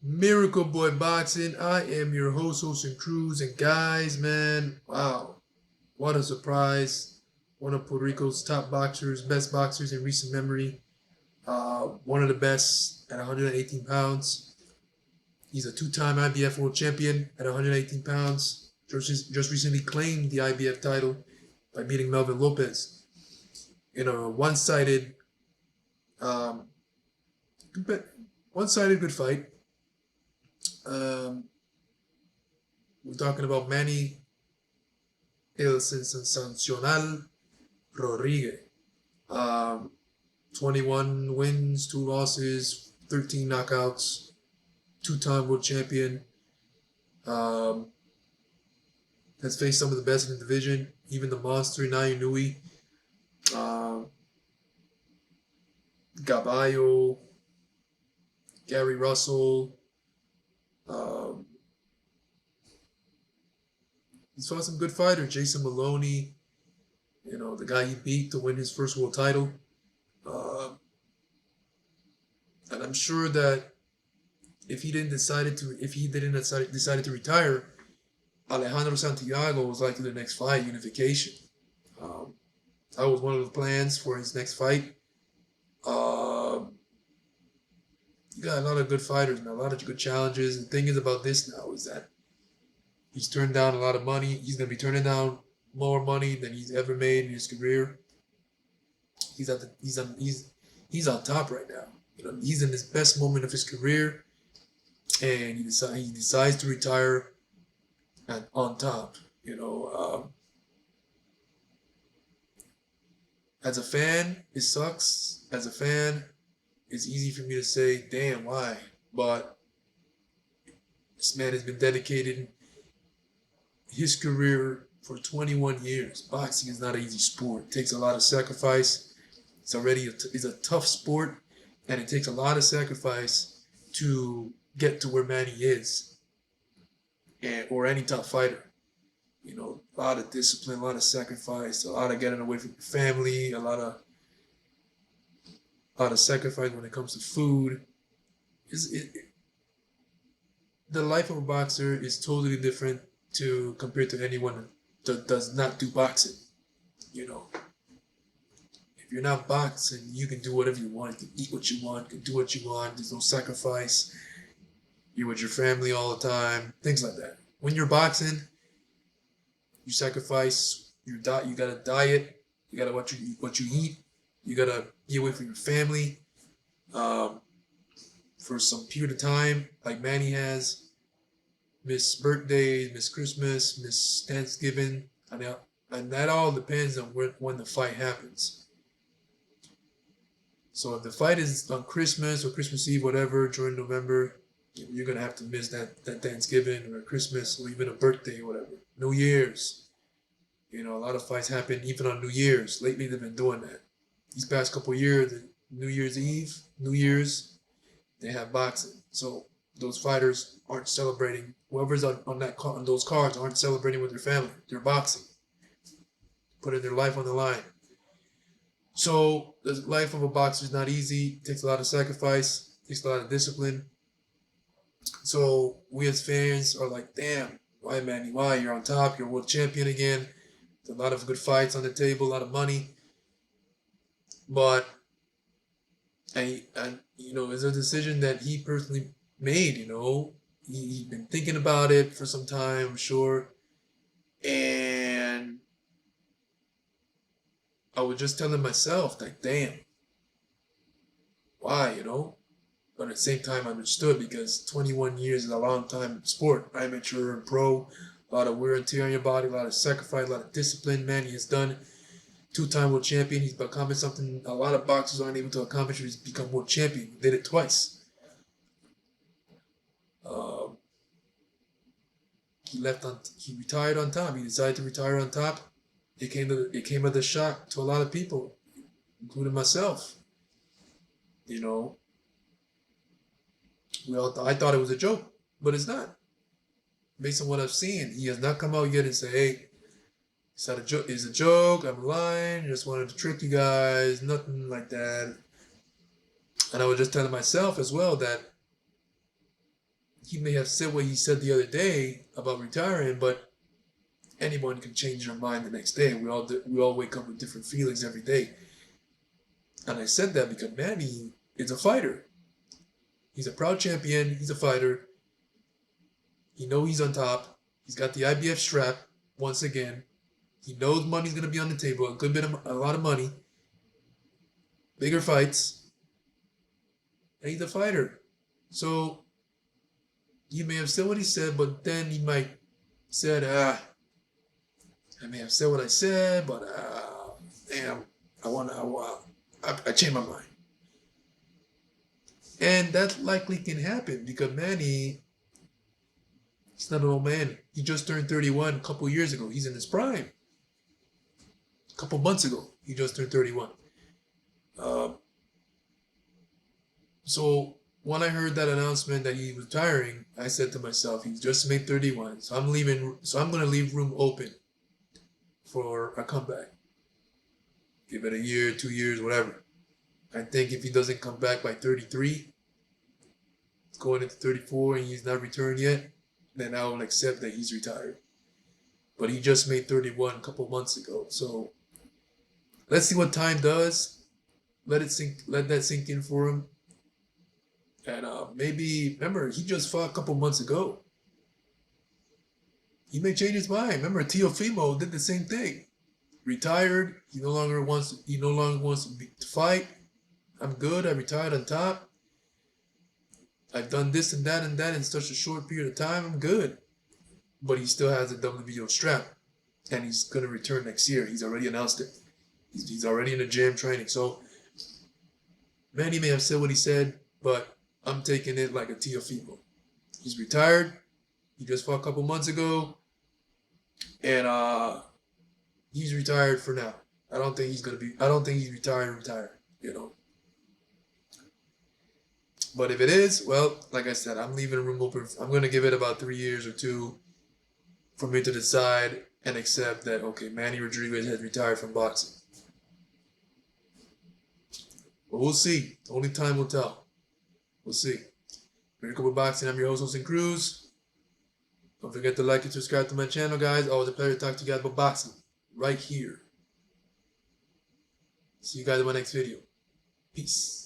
Miracle Boy Boxing. I am your host, Cruz. And guys, man, wow, what a surprise. One of Puerto Rico's top boxers, best boxers in recent memory. One of the best at 118 pounds. He's a two-time IBF world champion at 118 pounds. Just recently claimed the IBF title by beating Melvin Lopez in a um, one-sided good fight. Um, we're talking about Manny El Sensacional Rodriguez. Um, 21 wins, 2 losses, 13 knockouts, two-time world champion. Um, has faced some of the best in the division, even the monster Nayu Nui, uh, Gaballo, Gary Russell. Um, he's fought some good fighters, Jason Maloney, the guy he beat to win his first world title. Uh, and I'm sure that if he didn't decide to retire, Alejandro Santiago was likely the next fight, unification. Um, that was one of the plans for his next fight. You got a lot of good fighters and a lot of good challenges. The thing is about this now is that he's turned down a lot of money. He's gonna be turning down more money than he's ever made in his career. He's on top right now. He's in his best moment of his career, and he decides to retire on top. As a fan, it sucks. As a fan, it's easy for me to say, "Damn, why?" But this man has been dedicated his career for 21 years. Boxing is not an easy sport. It takes a lot of sacrifice. It's a tough sport, and it takes a lot of sacrifice to get to where Manny is, or any top fighter. A lot of discipline, a lot of sacrifice, a lot of getting away from your family, a lot of sacrifice when it comes to food. The life of a boxer is totally different to compared to anyone that does not do boxing. You know, if you're not boxing, you can do whatever you want. You can eat what you want. You can do what you want. There's no sacrifice. You're with your family all the time. Things like that. When you're boxing, you sacrifice your diet. You got a diet. You got to what you eat. You got to be away from your family for some period of time, like Manny has. Miss birthdays, miss Christmas, miss Thanksgiving, and that all depends on when the fight happens. So if the fight is on Christmas or Christmas Eve, whatever, during November, you're gonna have to miss that Thanksgiving or Christmas or even a birthday or whatever. New Year's, a lot of fights happen even on New Year's. Lately, they've been doing that. These past couple of years, New Year's Eve, New Year's, they have boxing. So those fighters aren't celebrating. Whoever's on those cards aren't celebrating with their family. They're boxing, putting their life on the line. So the life of a boxer is not easy. It takes a lot of sacrifice. It takes a lot of discipline. So we as fans are like, damn, why Manny? Why you're on top? You're world champion again. There's a lot of good fights on the table, a lot of money. But it's a decision that he personally made. He'd been thinking about it for some time, I'm sure. And I was just telling myself, like, damn, why, But at the same time, I understood because 21 years is a long time in sport. Amateur and pro, a lot of wear and tear on your body, a lot of sacrifice, a lot of discipline. Man, he has done. Two-time world champion. He's accomplished something a lot of boxers aren't able to accomplish. He's become world champion. He did it twice. Um, he retired on top. He decided to retire on top. It came as a shock to a lot of people, including myself. You know, I thought it was a joke, but it's not. Based on what I've seen, he has not come out yet and say, "Hey, it's not a joke. It's a joke. I'm lying. Just wanted to trick you guys." Nothing like that. And I was just telling myself as well that he may have said what he said the other day about retiring, but anyone can change their mind the next day. We all wake up with different feelings every day. And I said that because Manny is a fighter. He's a proud champion. He's a fighter. He knows he's on top. He's got the IBF strap once again. He knows money's gonna be on the table. A lot of money. Bigger fights. And he's a fighter. So he may have said what he said, but then he might said, I may have said what I said, but damn, I changed my mind. And that likely can happen because Manny, he's not an old man. He just turned 31 a couple years ago. He's in his prime. A couple months ago, he just turned 31. So when I heard that announcement that he was retiring, I said to myself, he's just made 31. So I'm leaving. So I'm going to leave room open for a comeback. Give it a year, 2 years, whatever. I think if he doesn't come back by 33, going into 34 and he's not returned yet, then I will accept that he's retired. But he just made 31 a couple months ago. So let's see what time does. Let that sink in for him. And maybe, remember, he just fought a couple months ago. He may change his mind. Remember, Teofimo did the same thing. Retired. He no longer wants to fight. I'm good. I retired on top. I've done this and that in such a short period of time. I'm good. But he still has a WBO strap. And he's going to return next year. He's already announced it. He's already in the gym training. So, Manny may have said what he said, but I'm taking it like a Teofimo. He's retired. He just fought a couple months ago. And he's retired for now. I don't think he's retired, you know. But if it is, well, like I said, I'm leaving room open. I'm going to give it about 3 years or 2 for me to decide and accept that, okay, Manny Rodriguez has retired from boxing. But we'll see. Only time will tell. We'll see. Miracle with Boxing. I'm your host, Jose Cruz. Don't forget to like and subscribe to my channel, guys. Always a pleasure to talk to you guys about boxing. Right here. See you guys in my next video. Peace.